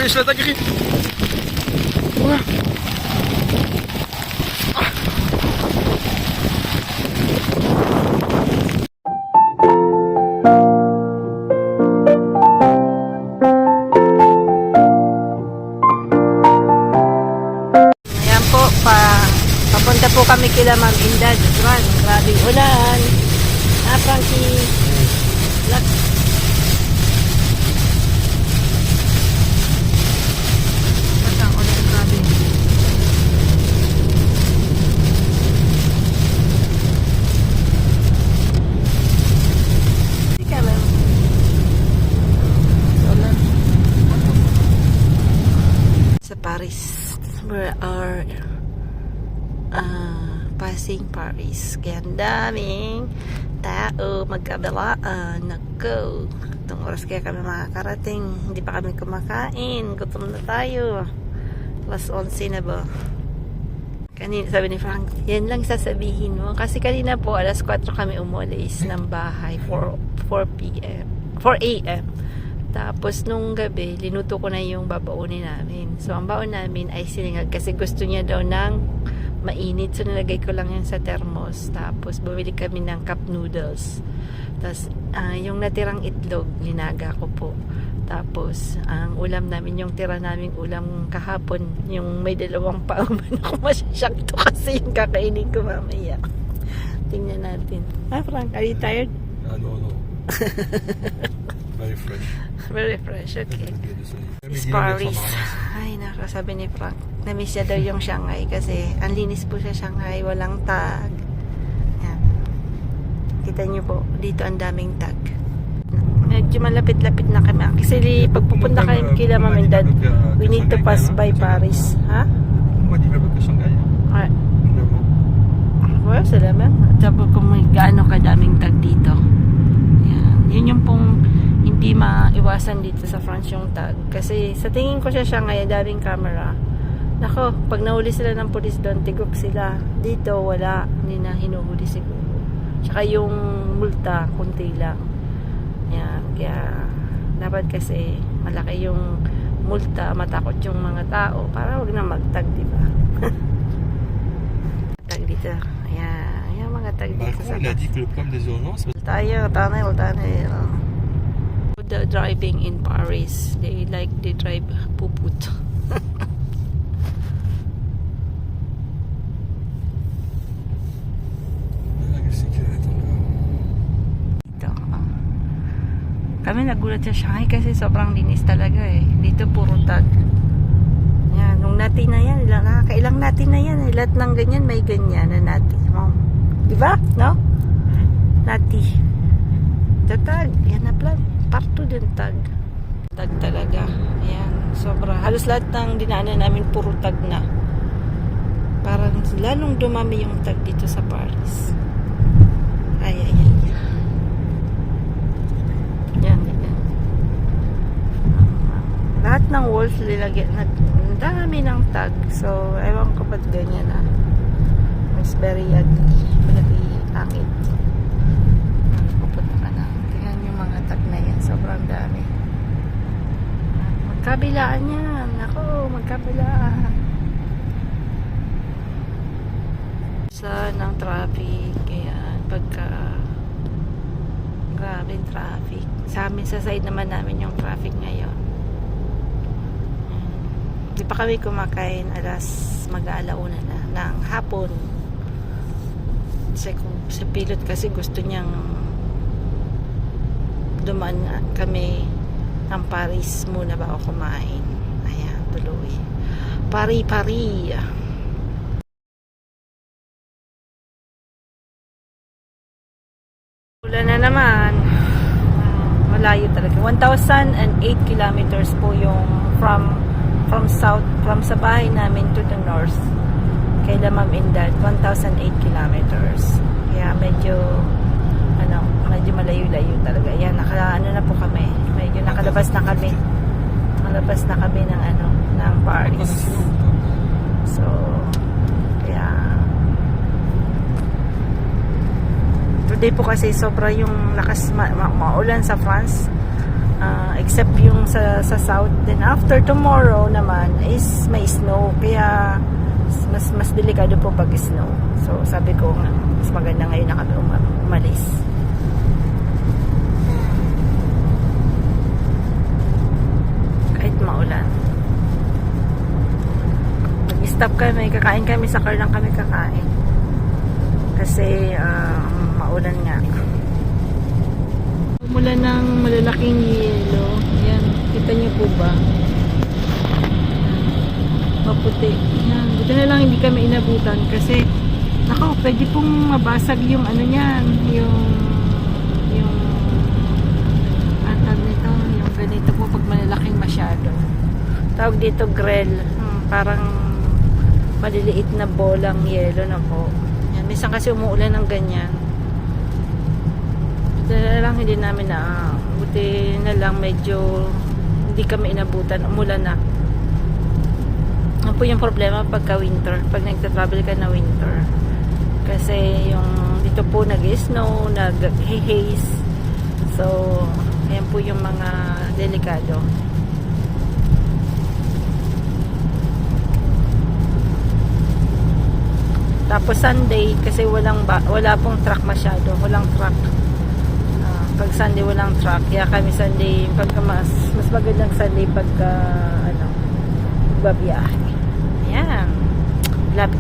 je l'attaquerai. Ouais. Ayan po, papunta po kami kila Ma'am Indad. Grabing ulan. Frankie. Look. Ang ulan, grabe. Sige lang. Ulan. Sa Paris. We are passing Paris. Kaya ang daming tao magkabilaan. Nako. Itong oras kaya kami makakarating. Hindi pa kami kumakain. Gutom na tayo. Alas 11 na ba? Kanina sabi ni Frank, yan lang sasabihin mo. Kasi kanina po alas 4 kami umulis ng bahay. 4 p.m. 4 a.m. Tapos nung gabi, linuto ko na yung babaunin namin. So ang baon namin ay siningag kasi gusto niya daw ng mainit. So nilagay ko lang yan sa thermos. Tapos bumili kami ng cup noodles. Tapos yung natirang itlog, linaga ko po. Tapos ang ulam namin, yung tira naming ulam kahapon, yung may dalawang paong ako masasyak to kasi yung kakainin ko mamaya. Tingnan natin. Frank, are you tired? No. Very fresh. Very fresh, okay. It's Paris. Ay, nakasabi ni Frank. Namiss niya daw yung Shanghai kasi ang linis po sa Shanghai, walang tag. Yan. Kita niyo po, dito ang daming tag. Medyo malapit-lapit na kami. Kasi pag pupunta kayo kila Ma'am and Dad, we need to pass by Paris. Ha? Shanghai. Alright. Well, salamat. Tapos kung may gaano kadaming tag dito. Yan. Yun yung pong hindi maiwasan dito sa France yung tag. Kasi sa tingin ko siya ngayon, daming camera. Nako, pag nahuli sila ng pulis doon, tigok sila. Dito, wala. Hindi na hinuhuli siguro. Tsaka yung multa, kunti lang. Yan. Kaya, dapat kasi malaki yung multa, matakot yung mga tao para wag na magtag, diba? Tag dito. Ayan. Ayan mga tag dito sa Il a dit que le problème des urgences. tayo, tunnel. The driving in Paris, they drive puput. Ito. Kami nagulat sa Shanghai kasi sobrang linis talaga eh. Dito puro tag. Yan, nung nati na yan, nakakailang nati na yan. Lahat ng ganyan may ganyan na nati. Diba? No? Nati. Ito tag. Yan na plan. Parto din tag. Tag talaga. Ayan. Sobra. Halos lahat ng dinaanan namin puro tag na. Parang lalong dumami yung tag dito sa Paris. Ay. Yan. Lahat ng walls nilagyan. Dami ng tag. So, ewan ko ba't ganyan na. It's very ugly. Very angit. Sobrang dami. Magkabilaan yan. Ako, magkabilaan. Ng traffic. Ayan. Pagka grabe traffic. Sa amin, sa side naman namin yung traffic ngayon. Di pa kami kumakain mag-aalauna na ng hapon. Sa pilot kasi gusto niyang dumaan kami ng Paris muna bago kumain. Ayan, tuloy. Pari. Ulan na naman. Malayo talaga. 1,008 kilometers po yung from south, from sa bahay namin to the north. Kay Ma'am and Dad, 1,008 kilometers. Kaya medyo malayo-layo talaga. Yan, na po kami. Medyo nakalabas na kami. Malabas na kami ng Paris. So, kaya today po kasi sobra yung lakas maulan sa France. except yung sa south. Then after tomorrow naman is may snow, kaya mas delikado po pag snow. So sabi ko nga, mas maganda ngayon na kami umalis. Kahit maulan. Stop kami, kakain kami sa car lang kami kakain. Kasi maulan nga. Mula ng malalaking yelo. Yan, kita niyo po ba? Maputi. Yan, buti na lang hindi kami inabutan kasi nako, pwede pong mabasag yung ano niyan, yung atag nito, yung ganito po pag malalaking masyado. Tawag dito grell. Parang maliliit na bolang yelo na po. Yan, minsan kasi umuulan ng ganyan. Buti na lang hindi namin buti na lang medyo hindi kami inabutan. Umulan na. Ano po yung problema pagka winter, pag nagta-travel ka na winter. Kasi yung dito po nag-snow, nag-haze. So, ayan po yung mga delikado. Tapos Sunday kasi wala pong truck masyado, walang truck. Pag Sunday walang truck, kaya kami Sunday pagka mas magandang Sunday pagka babiyahe. Ayan.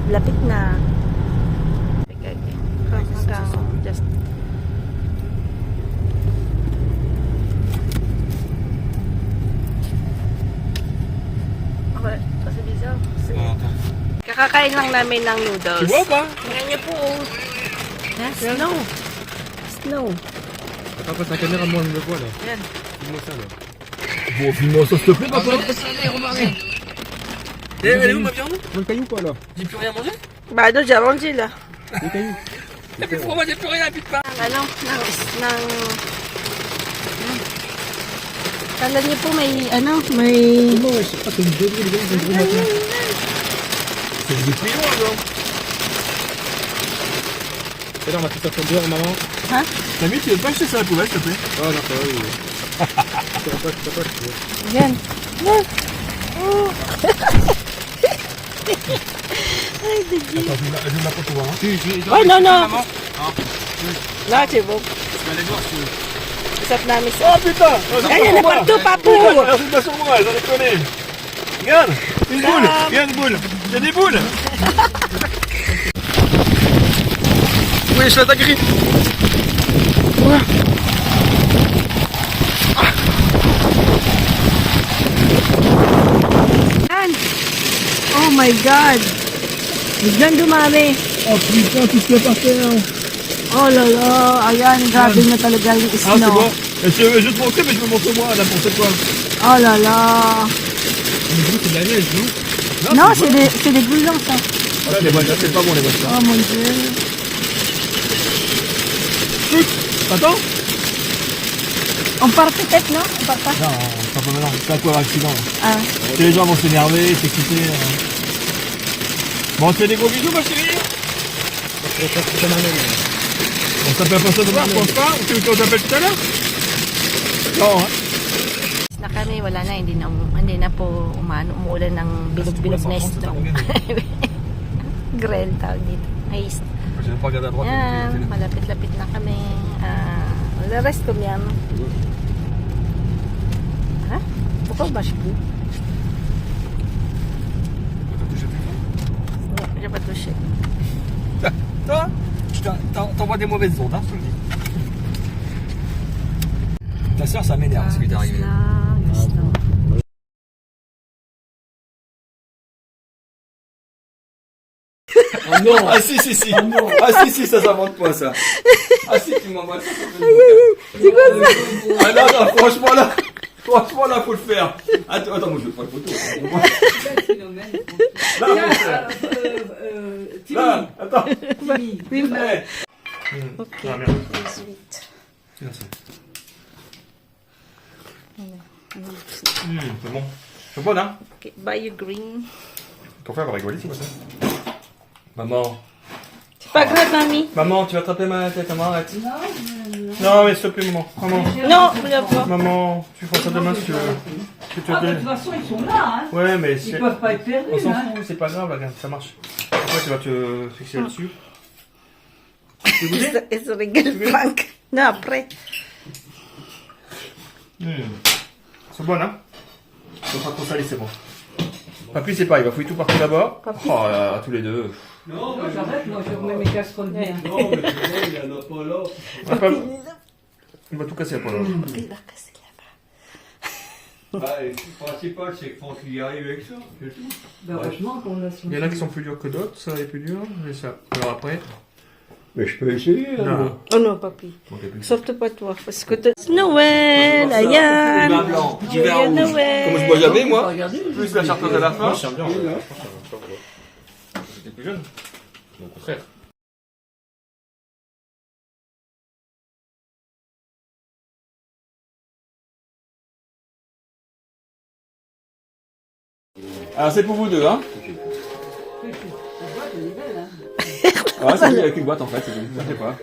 Lapit na. Just okay, kasi dito. Kakakain lang namin ng noodles. Tu vois pas? Tingnan niyo po. Snow. Snow. Attends, passe la caméra, moi je le vois là. Yan. Filme-moi ça là. Bon, filme-moi ça, s'il te plaît, papa. Elle est où ma viande? Le caillou, quoi, là? J'ai plus rien à manger? Ba, ano, jaron sila. Le caillou. Y'a plus de fromage, y'a plus rien, y'a plus de pain. Kala niyo po may, may... Non, ouais, je sais pas, c'est une bébé, les gars, ils ont gros maintenant. C'est des payants, alors. Et là, on va tout faire dehors, maman. Hein? Camille, tu veux pas acheter ça à la poubelle, s'il te plaît? Oh, non, ça va, oui. T'as pas, tu vois. Yan. Yan. Ay, digi. Attends, je vais la pas pour voir, hein. Oh, non, non. Là, c'est bon. Je vais aller voir si tu veux. Isap namin Oh, sa... putain! Ayan, naparto, papu! Regarde pas sur moi, j'en ai connu. Regarde, une boule, regarde une boule. Il y a des boules. Oui, je l'attaque gris. Yan. Oh my God. Biglang dumami. Oh putain, tout ce qu'il y a par terre. Oh lala. Ayan, grabe na talaga yung Ah, c'est snow. bon. Et je vais te montrer, mais je me montre moi, n'importe quoi. Oh lala. Mais c'est de la neige, non? Non, c'est des boulons, ça. Voilà, les voitures, c'est pas bon, les voitures. Oh mon Dieu. Attends. On part peut-être, non? On part pas? Non, ça peut maintenant, c'est à quoi l'accident? Ah. Les gens vont s'énerver, s'exciter. Bon, tu fais des gros bisous, ma chérie? On s'appelle pas ça demain, je pense pas? Ou tu veux qu'on t'appelle tout à l'heure? Non, hein? Na kami, wala na, hindi na po umuulan ng bilog-bilog na snow. Grell tawag dito. Haze. Je vais pas regarder à droite. Yan, malapit-lapit na kami. Le reste combien? Ha? Pourquoi bâche plus? Non, j'ai pas touché. Toi, t'envoies des mauvaises ondes, hein, je te le dis. Ta soeur, ça m'énerve ce qui t'est arrivé. Snow. Oh non! Ah si, si, si. Ah si, si, ça s'invente pas ça. Ah si, tu m'envoies ça. C'est quoi ça? Ah non, non, franchement là, faut le faire. Attends, moi je vais prendre une photo. Là, là, attends. Oui, Ouais. ok. Ah, merde. 18. Merci. C'est bon. C'est bon, hein? Ok, buy you green. Ton frère va rigoler, c'est quoi ça? Maman. C'est pas grave, mamie. Maman, tu vas attraper ma tête à moi, arrête. Non, Non, mais s'il te plaît, maman. Maman, Non, je voulais pas. maman, tu feras ça demain si tu veux. Si tu Ah, veux. de toute façon, ils sont là, hein. Ouais, mais Ils peuvent pas être perdus, on s'en hein. fout, c'est pas grave, regarde, ça marche. Après, tu vas te fixer là-dessus. Tu veux goûter? Il se rigole, Franck. Non, après. C'est bon, hein? Ça sera trop salé, c'est bon. Papy, c'est pareil, il va fouiller tout partout là-bas. Papy. Oh là là, tous les deux. Non, Non, j'arrête, moi, je remets mes casseroles bien. non, mais il y en a pas là. Ah, pas- Il va tout casser après. là. Il va casser là-bas. Ah, et le principal, c'est que Franck y arrive avec ça, c'est tout. Ben, heureusement qu'on a son. Il y en a qui sont plus durs que d'autres, ça est plus dur, mais ça. Alors après. Mais je peux essayer, hein, Non. moi. Oh non, papy. Bon, t'as plus. Surtout pas toi, parce que t'as... Noël, Ayane. Vin blanc, du vin Joyeux rouge. Noël. Comme je bois jamais, moi. Plus la chartreuse à la fin. J'aime bien. J'étais plus jeune. Au contraire. Alors, c'est pour vous deux, hein. Hein. Ah, c'est lui avec une boîte, en fait, je sais pas.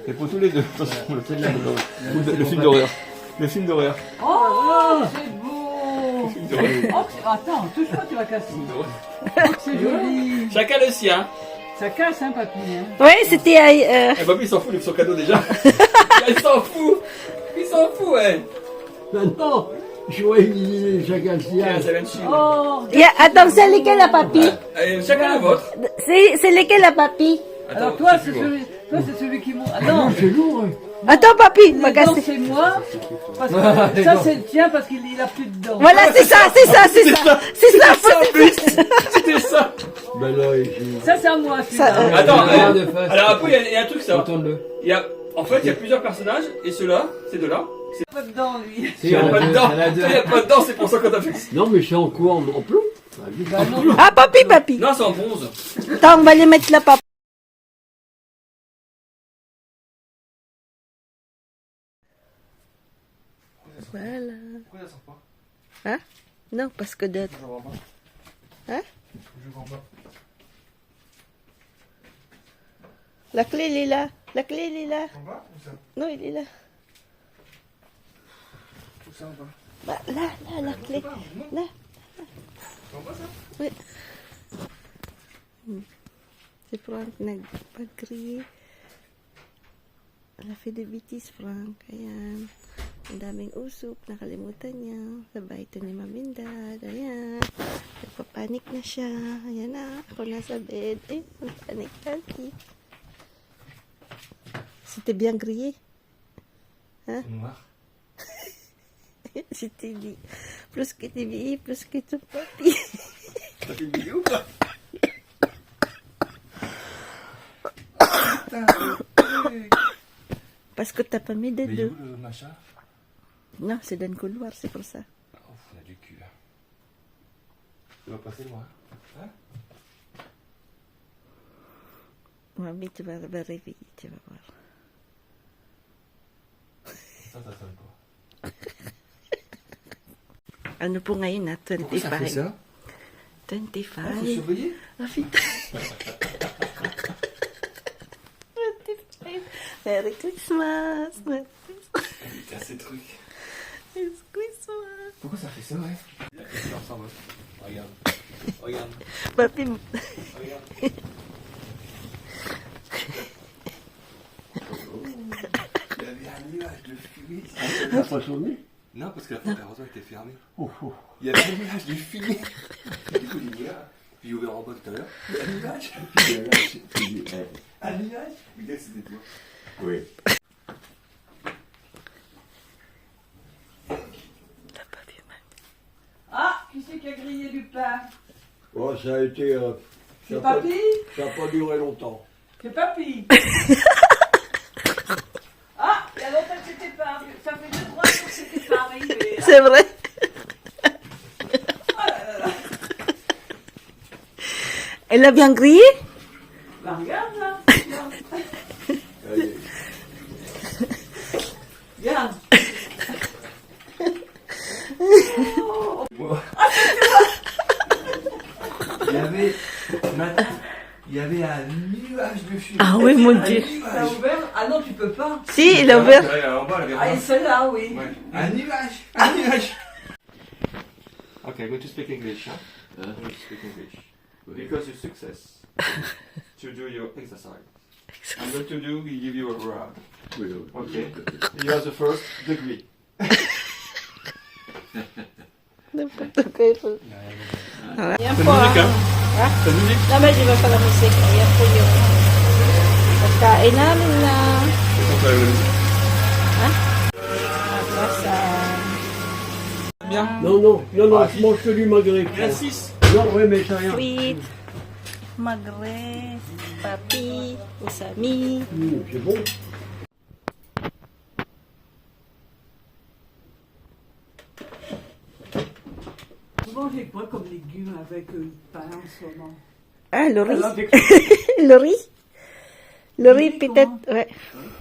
C'est pour tous les deux. Attention, le film d'horreur. Le film d'horreur. Oh, c'est beau. Oh, attends, touche pas, tu vas casser. Oh, c'est joli. Chacun le sien. Ça casse, hein, papy. Hein. Ouais, c'était... Eh, papy, il s'en fout de son cadeau déjà. Il s'en fout. Il s'en fout, ouais. Maintenant, je vois une chacun le sien. Tiens, ça vient de Chine. Oh, Attends, c'est lesquels à papy? Allez, chacun le vôtre. C'est lesquels à papy? alors toi, c'est celui qui monte. Ah non, C'est lourd, hein. Attends, papy, les va dents, casser. c'est moi. Parce que ça, c'est le tien parce qu'il a plus de dents. Voilà, c'est ça, c'est ça, c'est ça. C'est ça, C'était ça. Ben là, il Ça, c'est à moi, Ça, celui-là. Attends, rien de face. alors après, il y a un truc, ça. Entends-le. En fait, il y a plusieurs personnages, et ceux-là, ces deux-là. Il a pas de dents, lui. Il n'y a pas de dents. il y en a deux. Il n'y a pas de dents, c'est pour ça qu'on a fait. Non, mais c'est en quoi? En plomb? Bah non. Ah, papy. Non, c'est en bronze. Attends, on va les mettre là, papa. Voilà. Pourquoi ça sort pas? Hein? Non, parce que de... Je comprends pas. Hein? Je comprends pas. La clé, elle est là. La clé, elle est là. En bas ou ça? Non, il est là. Tout ça en bas. Bah, là, la clé. Là. En bas ça? Oui. Si Frank nagpag-gree. Rafi de Bitis, Frank. Ayan. Ang daming usok. Nakalimutan niya. Sabay ito ni Mamindad. Ayan. Nagpapanik na siya. Ayan na. Ako nasa bed. Eh, panik kasi. C'était bien grillé. Hein? Noir. C'était dit. Plus que TV, plus que ton papi. T'as fait une vidéo ou pas? Parce que t'as pas mis de Mais il est deux. où le machin? Non, c'est dans le couloir, c'est pour ça. Oh, on a du cul là. Tu vas passer loin. Hein? Mamie, tu vas réveiller, tu vas voir. Ça sonne pas. Ano po ngayon na? Pourquoi ça fait 25. ça? 25. Ah, faut surveiller? Ah, vite. 25. Merry Christmas. Merry Putain, ces trucs. Christmas. Pourquoi ça fait ça, ouais? Ça ressemble. Regarde. Regarde. Papi, Regarde. Il y avait un nuage de fumée. n'a pas sonné. Non, parce que la porte heureusement était fermée. Oh, oh. Il y avait un nuage de fumée. Du coup, il dit, là, puis ouvert en bas tout à l'heure. Un nuage. Un nuage. Il dit, c'était toi. Oui. t'as pas vu, mamie. Ah, qui c'est qui a grillé du pain? Oh, ça a été. C'est ça a pas- papy? Ça n'a pas duré longtemps. C'est papy. Ah, il y a longtemps que c'était pas arrivé. Ça fait 2-3 jours que c'était pas arrivé. C'est vrai. Elle a bien grillé? Bah, regarde là. Regarde. Allez. Regarde. Il y avait un nuage de fumée. Ah oui, mon Dieu. Ça a ouvert à non, tu peux pas. Si, il a ouvert. Là, en bas, la Ah, et celle-là, oui. Ouais. Un nuage. Un nuage. Okay, I'm going to speak English. Huh? I'm going to speak English. Because your success to do your exercise. I'm going to give you a rub. Okay? You are the first degree. Ayan po. Ah. Sa musique? Na medyo ba pala musik? Ayan po yung pagkain namin na agasan. Bien. Non, non, non, non, je mange que du magret. Il y en a 6. Non, ouais, mais c'est rien. Frites, magre, papi, usami. C'est bon. Vous mangez quoi comme légumes avec pain en ce moment? Ah, le riz. Alors, avec- Le riz. Le riz, riz, peut-être. Ouais.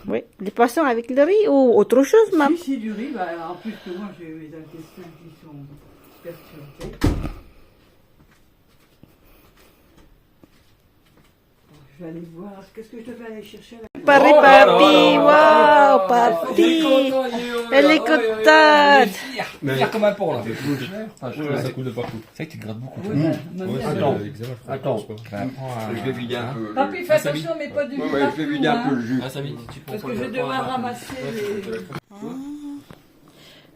Oui. Des poissons avec le riz ou autre chose, maman. Si, du riz, bah, en plus que moi j'ai mes intestins qui sont perturbés. Donc, je vais aller voir. Qu'est-ce que je devais aller chercher là? Papi, papi. Wow, papi. Elle est contente. Faire comme un porc là. Ça coule de partout. C'est vrai que tu grattes beaucoup. Oui, bah, ma mère, Attends, Attends. attends. Je vais vider un peu. Papi, fais attention, mais pas du Ouais, tout ouais, je vais partout, vider un peu hein, le jus. Ah, ça vite, tu parce que je vais devoir ramasser les...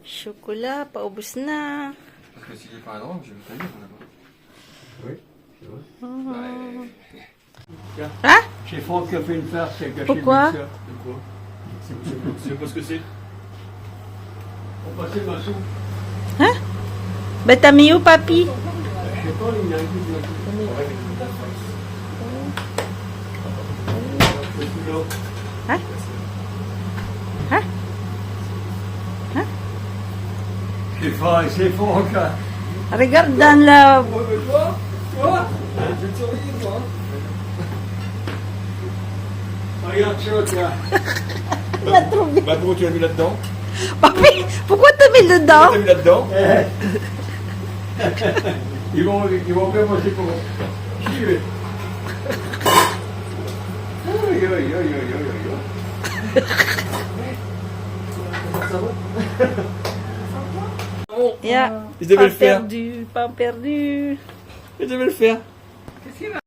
Chocolat, paubos na. Parce que s'il est pas à droite, je vais tailler là-bas. Hein? Chez Franck qui a fait une farce, qui a caché Pourquoi? le mixeur. De quoi? Je sais pas ce que c'est. On passait ma soupe. Ben, t'as mis où, papi? Je sais pas, il y a un goût de la soupe. Hein? Hein? Hein? C'est Franck. Hein. Regarde dans la... Regarde ça, toi. Il a trouvé. Bah, pourquoi tu l'as mis là-dedans? Papi, pourquoi t'as mis Pourquoi dedans? t'as mis là-dedans? Ils vont bien passer pour chier. Aïe, aïe, aïe, aïe, aïe, aïe. Yeah. Il devait le faire. Perdu, pas perdu. Il devait le faire. Qu'est-ce qu'il va